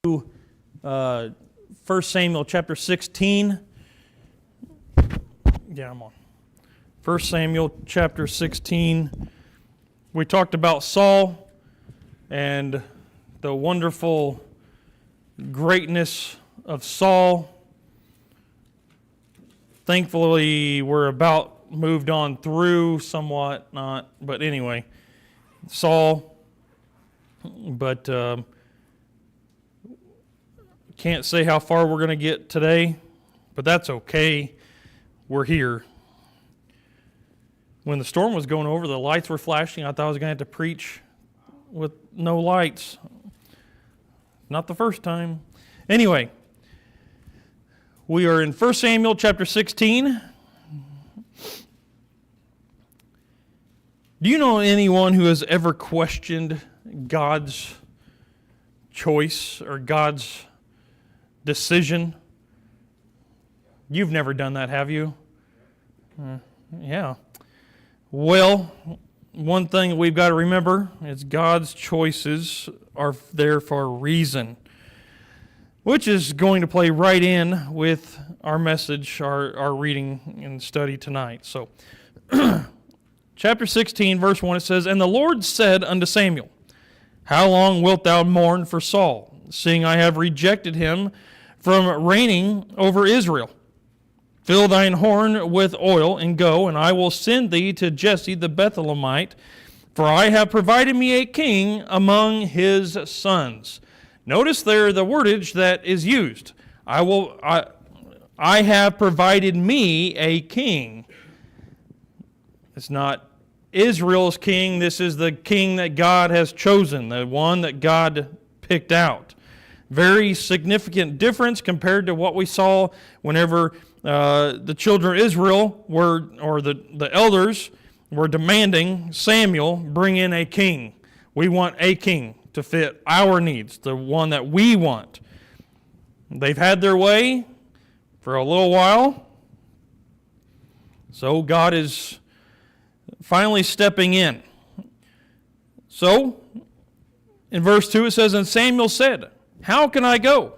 1 Samuel chapter 16. Yeah, I'm on. 1 Samuel chapter 16. We talked about Saul and the wonderful greatness of Saul. Thankfully, we're about moved on through somewhat, not, but anyway, Saul. But can't say how far we're going to get today, but that's okay. We're here. When the storm was going over, the lights were flashing. I thought I was going to have to preach with no lights. Not the first time. Anyway, we are in 1 Samuel chapter 16. Do you know anyone who has ever questioned God's choice or God's decision? You've never done that, have you? Yeah. Well, one thing we've got to remember is God's choices are there for a reason, which is going to play right in with our message, our reading and study tonight. So, chapter 16, verse 1, it says, "And the Lord said unto Samuel, How long wilt thou mourn for Saul, seeing I have rejected him from reigning over Israel? Fill thine horn with oil, and go, and I will send thee to Jesse the Bethlehemite, for I have provided me a king among his sons." Notice there the wordage that is used. I have provided me a king. It's not Israel's king. This is the king that God has chosen, the one that God picked out. Very significant difference compared to what we saw whenever the children of Israel the elders were demanding Samuel bring in a king. We want a king to fit our needs, the one that we want. They've had their way for a little while, so God is finally stepping in. So, in verse 2 it says, "And Samuel said, How can I go?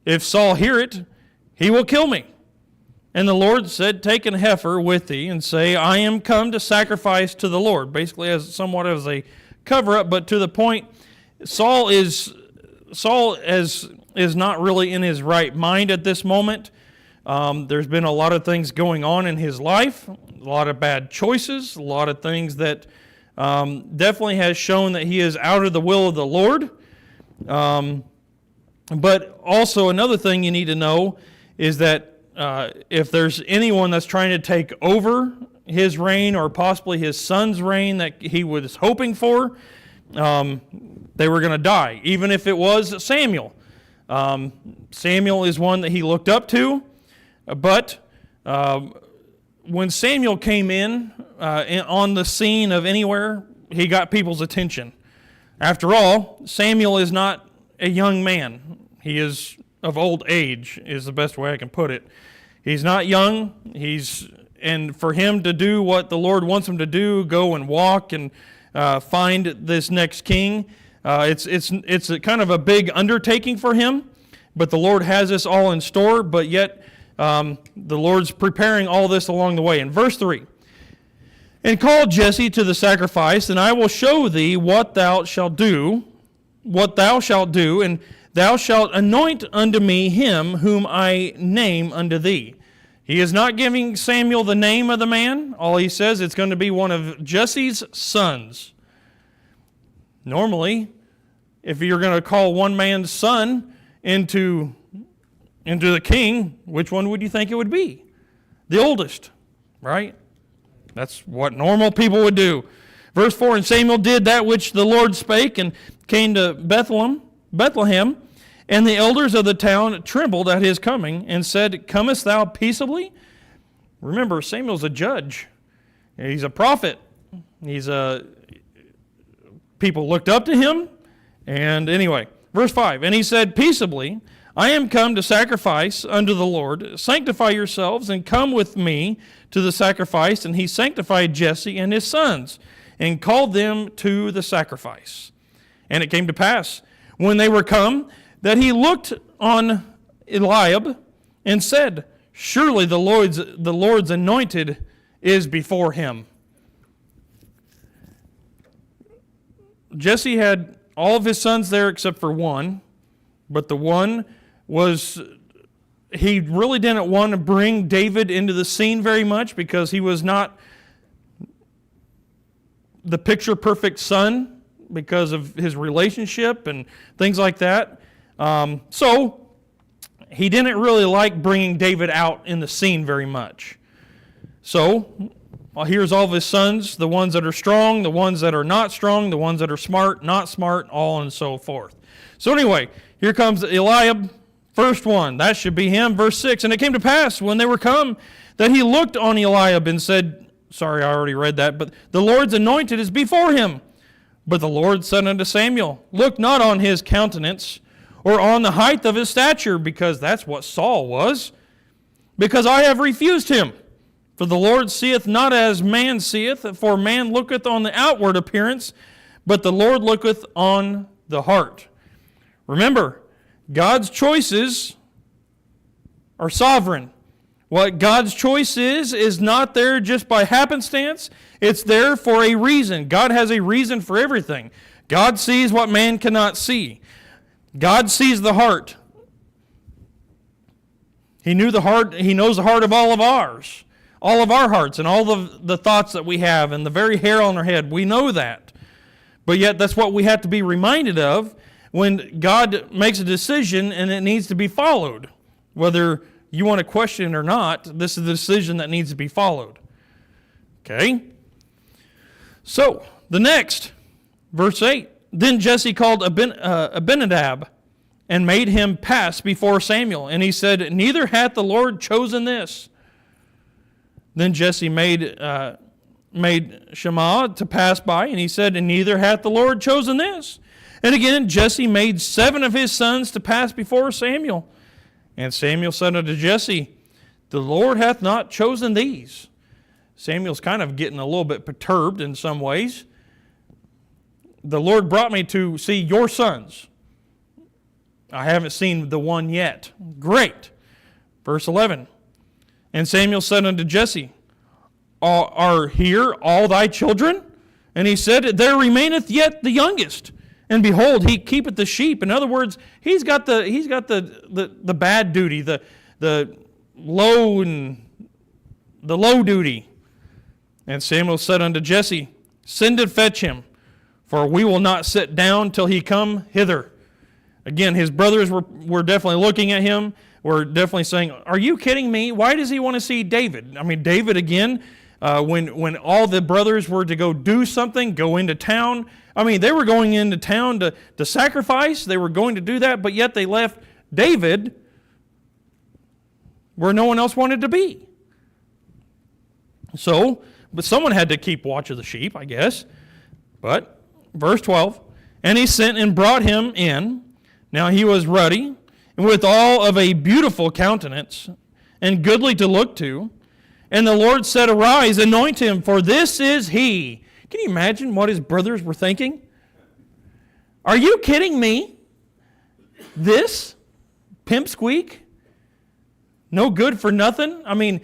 If Saul hear it, he will kill me. And the Lord said, Take an heifer with thee, and say, I am come to sacrifice to the Lord." Basically, as somewhat as a cover-up, but to the point, Saul is not really in his right mind at this moment. There's been a lot of things going on in his life, a lot of bad choices, a lot of things that definitely has shown that he is out of the will of the Lord. But also another thing you need to know is that if there's anyone that's trying to take over his reign or possibly his son's reign that he was hoping for, they were going to die, even if it was Samuel. Samuel is one that he looked up to, but when Samuel came in on the scene of anywhere, he got people's attention. After all, Samuel is not a young man. He is of old age, is the best way I can put it. He's not young. And for him to do what the Lord wants him to do, go and walk and find this next king, it's a kind of a big undertaking for him. But the Lord has this all in store, but yet the Lord's preparing all this along the way. In verse 3, "And call Jesse to the sacrifice, and I will show thee what thou shalt do, and thou shalt anoint unto me him whom I name unto thee." He is not giving Samuel the name of the man. All he says, it's going to be one of Jesse's sons. Normally, if you're going to call one man's son into the king, which one would you think it would be? The oldest, right? That's what normal people would do. Verse 4, "And Samuel did that which the Lord spake, and came to Bethlehem, and the elders of the town trembled at his coming, and said, Comest thou peaceably?" Remember, Samuel's a judge. He's a prophet. People looked up to him. And anyway, verse 5, "And he said, Peaceably, I am come to sacrifice unto the Lord. Sanctify yourselves, and come with me to the sacrifice. And he sanctified Jesse and his sons, and called them to the sacrifice. And it came to pass, when they were come, that he looked on Eliab and said, surely the Lord's anointed is before him. Jesse had all of his sons there except for one, but the one was, he really didn't want to bring David into the scene very much because he was not the picture-perfect son because of his relationship and things like that. So he didn't really like bringing David out in the scene very much. So here's all of his sons, the ones that are strong, the ones that are not strong, the ones that are smart, not smart, all and so forth. So anyway, here comes Eliab, first one. That should be him. Verse 6, and it came to pass when they were come that he looked on Eliab and said, sorry, I already read that, but the Lord's anointed is before him. But the Lord said unto Samuel, look not on his countenance or on the height of his stature, because that's what Saul was, because I have refused him. For the Lord seeth not as man seeth, for man looketh on the outward appearance, but the Lord looketh on the heart. Remember, God's choices are sovereign. What God's choice is not there just by happenstance. It's there for a reason. God has a reason for everything. God sees what man cannot see. God sees the heart. He knew the heart. He knows the heart of all of ours. All of our hearts and all the thoughts that we have and the very hair on our head. We know that. But yet that's what we have to be reminded of when God makes a decision and it needs to be followed. Whether you want to question it or not, this is the decision that needs to be followed. Okay? So, the next, verse 8. Then Jesse called Abinadab and made him pass before Samuel. And he said, neither hath the Lord chosen this. Then Jesse made Shammah to pass by, and he said, and neither hath the Lord chosen this. And again, Jesse made 7 of his sons to pass before Samuel. And Samuel said unto Jesse, the Lord hath not chosen these. Samuel's kind of getting a little bit perturbed in some ways. The Lord brought me to see your sons. I haven't seen the one yet. Great. Verse 11. And Samuel said unto Jesse, are here all thy children? And he said, there remaineth yet the youngest. And behold, he keepeth the sheep. In other words, he's got the bad duty, the low duty. And Samuel said unto Jesse, send and fetch him, for we will not sit down till he come hither. Again, his brothers were definitely looking at him. Were definitely saying, are you kidding me? Why does he want to see David? I mean, David, again, when all the brothers were to go do something, go into town, I mean, they were going into town to sacrifice. They were going to do that, but yet they left David where no one else wanted to be. So, but someone had to keep watch of the sheep, I guess. But, verse 12, and he sent and brought him in. Now he was ruddy, and with all of a beautiful countenance, and goodly to look to. And the Lord said, arise, anoint him, for this is he. Can you imagine what his brothers were thinking? Are you kidding me? This? Pimp squeak? No good for nothing? I mean,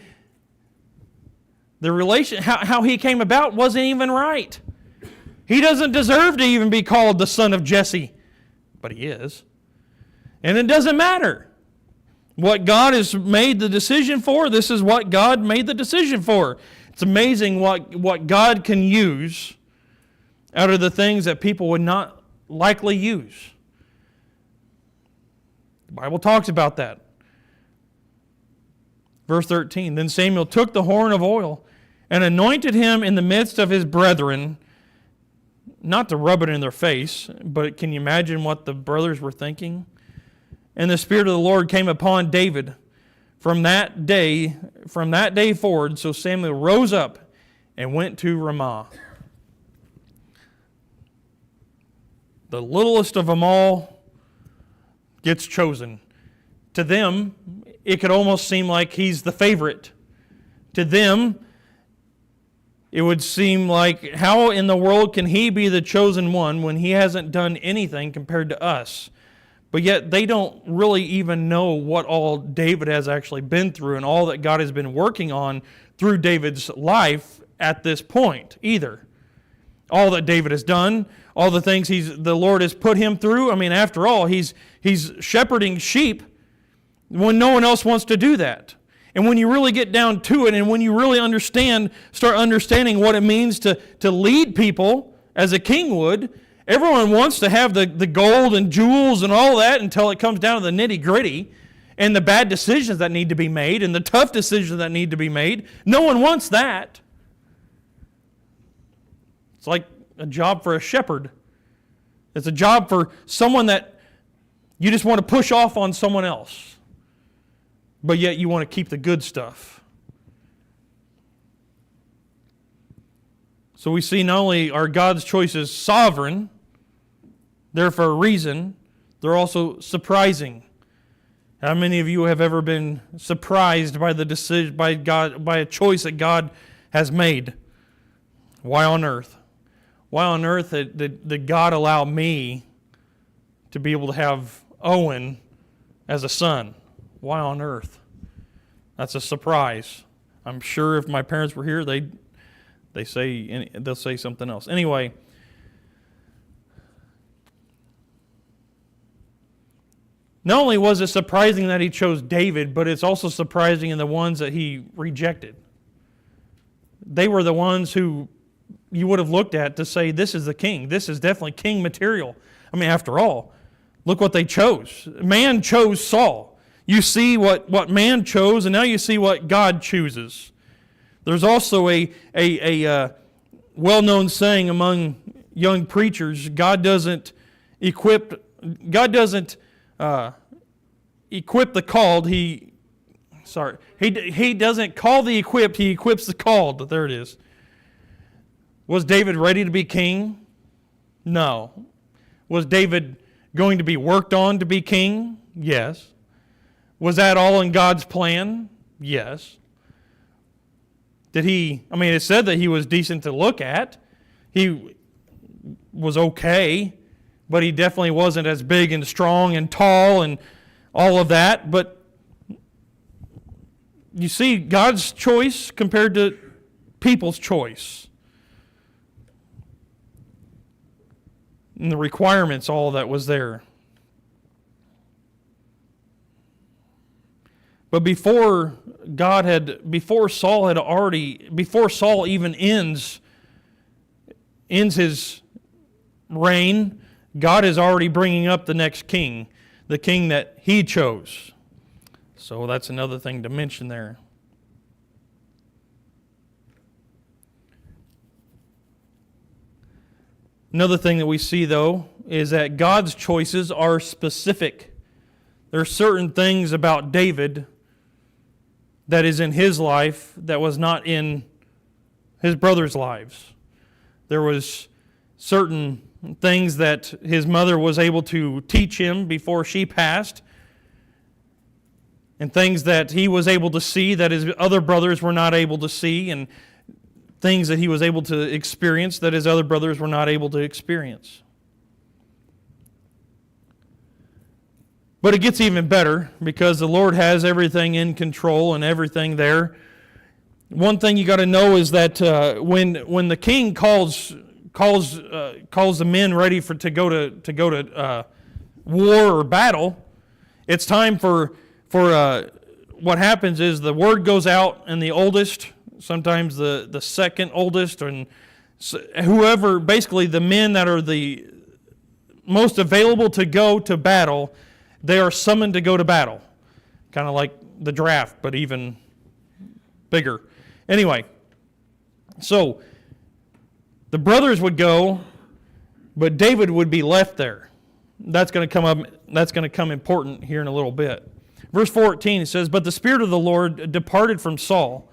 the relation, how he came about wasn't even right. He doesn't deserve to even be called the son of Jesse, but he is. And it doesn't matter what God has made the decision for. This is what God made the decision for. It's amazing what God can use out of the things that people would not likely use. The Bible talks about that. Verse 13, then Samuel took the horn of oil and anointed him in the midst of his brethren, not to rub it in their face, but can you imagine what the brothers were thinking? And the Spirit of the Lord came upon David from that day forward. So Samuel rose up and went to Ramah. The littlest of them all gets chosen. To them, it could almost seem like he's the favorite. To them, it would seem like, how in the world can he be the chosen one when he hasn't done anything compared to us? but yet they don't really even know what all David has actually been through and all that God has been working on through David's life at this point either. All that David has done, all the things the Lord has put him through. I mean, after all, he's shepherding sheep when no one else wants to do that. And when you really get down to it, and when you really start understanding what it means to lead people as a king would, everyone wants to have the gold and jewels and all that until it comes down to the nitty-gritty and the bad decisions that need to be made and the tough decisions that need to be made. No one wants that. It's like a job for a shepherd. It's a job for someone that you just want to push off on someone else, but yet you want to keep the good stuff. So we see not only are God's choices sovereign, they're for a reason, they're also surprising. How many of you have ever been surprised by the decision by a choice that God has made? Why on earth? Why on earth did God allow me to be able to have Owen as a son? Why on earth? That's a surprise. I'm sure if my parents were here, they'll say something else. Anyway, not only was it surprising that he chose David, but it's also surprising in the ones that he rejected. They were the ones who you would have looked at to say, this is the king. This is definitely king material. I mean, after all, look what they chose. Man chose Saul. You see what man chose, and now you see what God chooses. There's also a well-known saying among young preachers: God doesn't equip the called. He doesn't call the equipped. He equips the called. There it is. Was David ready to be king? No. Was David going to be worked on to be king? Yes. Was that all in God's plan? Yes. It said that he was decent to look at. He was okay, but he definitely wasn't as big and strong and tall and all of that. But you see God's choice compared to people's choice. And the requirements, all that was there. But before Saul even ends his reign, God is already bringing up the next king, the king that he chose. So that's another thing to mention there. Another thing that we see, though, is that God's choices are specific. There are certain things about David that is in his life that was not in his brothers' lives. There was certain things that his mother was able to teach him before she passed, and things that he was able to see that his other brothers were not able to see, and things that he was able to experience that his other brothers were not able to experience. But it gets even better because the Lord has everything in control and everything there. One thing you got to know is that when the king calls the men ready to go to war or battle, it's time for what happens is the word goes out, and the oldest, sometimes the second oldest, and whoever, basically the men that are the most available to go to battle, they are summoned to go to battle. Kind of like the draft, but even bigger. Anyway, so the brothers would go, but David would be left there. That's going to come up. That's going to come important here in a little bit. Verse 14, it says, "But the Spirit of the Lord departed from Saul,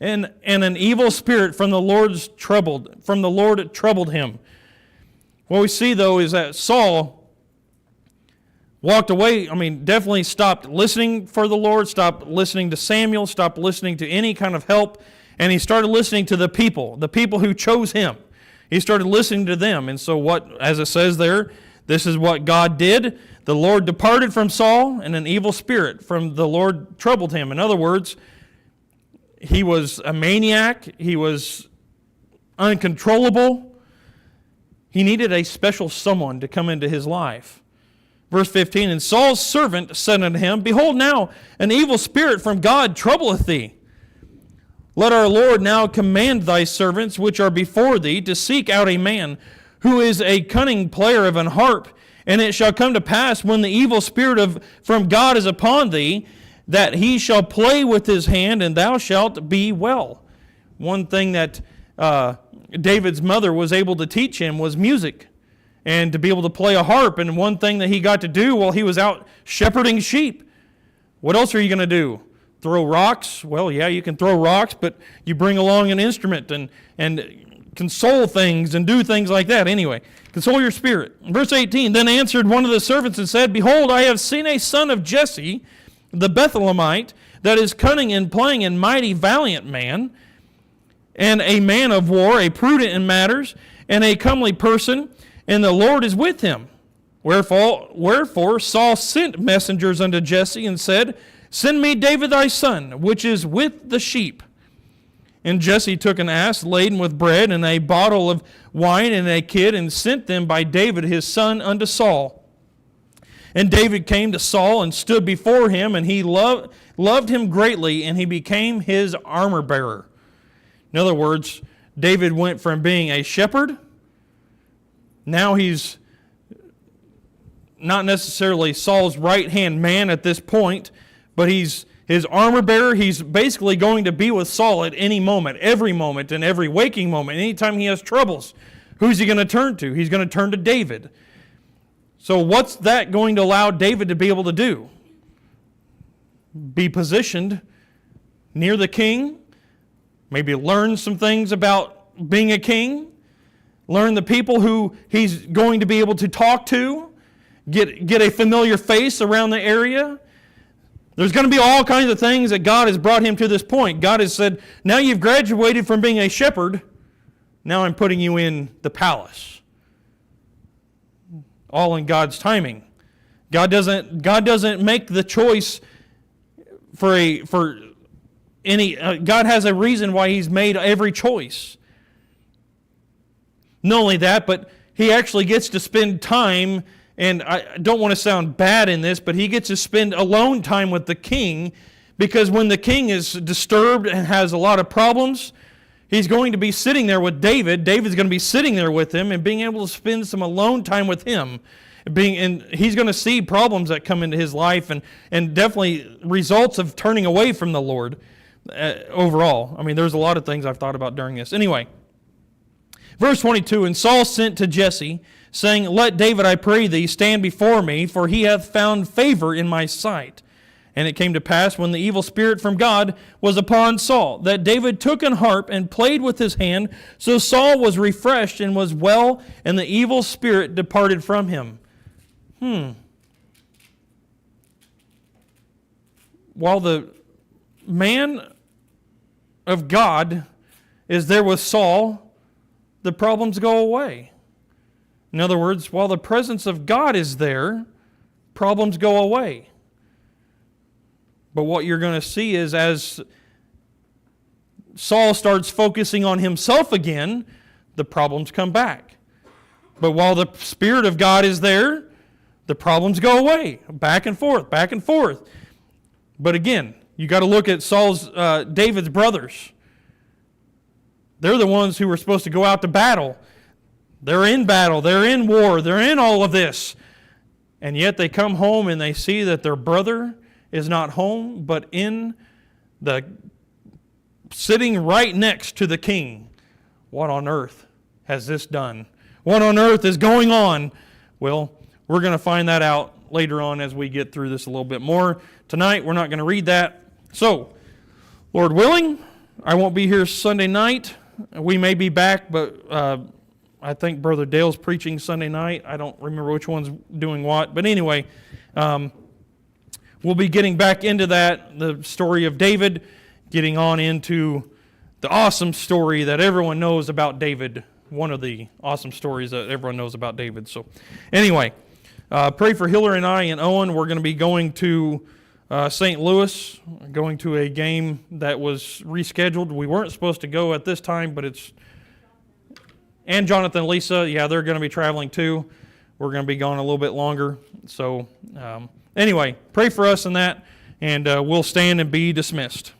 and an evil spirit from the Lord troubled him." What we see, though, is that Saul walked away. Definitely stopped listening for the Lord, stopped listening to Samuel, stopped listening to any kind of help, and he started listening to the people who chose him. He started listening to them. And so as it says there, this is what God did. the Lord departed from Saul, and an evil spirit from the Lord troubled him. In other words, he was a maniac. He was uncontrollable. He needed a special someone to come into his life. Verse 15, and Saul's servant said unto him, Behold now, an evil spirit from God troubleth thee. Let our Lord now command thy servants which are before thee to seek out a man who is a cunning player of an harp. And it shall come to pass when the evil spirit from God is upon thee, that he shall play with his hand, and thou shalt be well. One thing that David's mother was able to teach him was music, and to be able to play a harp. And one thing that he got to do while he was out shepherding sheep. What else are you going to do? Throw rocks? Well, yeah, you can throw rocks, but you bring along an instrument and console things and do things like that. Anyway, console your spirit. Verse 18, then answered one of the servants and said, Behold, I have seen a son of Jesse, the Bethlehemite, that is cunning in playing and mighty valiant man, and a man of war, a prudent in matters, and a comely person, and the Lord is with him. Wherefore Saul sent messengers unto Jesse and said, Send me David thy son, which is with the sheep. And Jesse took an ass laden with bread and a bottle of wine and a kid, and sent them by David his son unto Saul. And David came to Saul and stood before him, and he loved him greatly, and he became his armor bearer. In other words, David went from being a shepherd, now he's not necessarily Saul's right-hand man at this point, but he's his armor bearer. He's basically going to be with Saul at any moment, and every waking moment. Anytime he has troubles, who's he going to turn to? He's going to turn to David. So what's that going to allow David to be able to do? Be positioned near the king, maybe learn some things about being a king, learn the people who he's going to be able to talk to, get a familiar face around the area. There's going to be all kinds of things that God has brought him to this point. God has said, now you've graduated from being a shepherd, now I'm putting you in the palace. All in God's timing. God doesn't make the choice for any. God has a reason why He's made every choice. Not only that, but He actually gets to spend time. And I don't want to sound bad in this, but he gets to spend alone time with the king, because when the king is disturbed and has a lot of problems, he's going to be sitting there with David. David's going to be sitting there with him and being able to spend some alone time with him. And he's going to see problems that come into his life and definitely results of turning away from the Lord overall. I mean, there's a lot of things I've thought about during this. Anyway, verse 22, and Saul sent to Jesse, saying, Let David, I pray thee, stand before me, for he hath found favor in my sight. And it came to pass, when the evil spirit from God was upon Saul, that David took an harp and played with his hand. So Saul was refreshed and was well, and the evil spirit departed from him. While the man of God is there with Saul, the problems go away. In other words, while the presence of God is there, problems go away. But what you're going to see is as Saul starts focusing on himself again, the problems come back. But while the Spirit of God is there, the problems go away. Back and forth, back and forth. But again, you got to look at David's brothers. They're the ones who were supposed to go out to battle. They're in battle, they're in war, they're in all of this. And yet they come home and they see that their brother is not home, but sitting right next to the king. What on earth has this done? What on earth is going on? Well, we're going to find that out later on as we get through this a little bit more. Tonight, we're not going to read that. So, Lord willing, I won't be here Sunday night. We may be back, but I think Brother Dale's preaching Sunday night. I don't remember which one's doing what. But anyway, we'll be getting back into that, the story of David, getting on into the awesome story that everyone knows about David. One of the awesome stories that everyone knows about David. So anyway, Pray for Hillary and I and Owen. We're going to be going to St. Louis, going to a game that was rescheduled. We weren't supposed to go at this time, but it's... And Jonathan and Lisa, yeah, they're going to be traveling too. We're going to be gone a little bit longer. So anyway, pray for us in that, and we'll stand and be dismissed.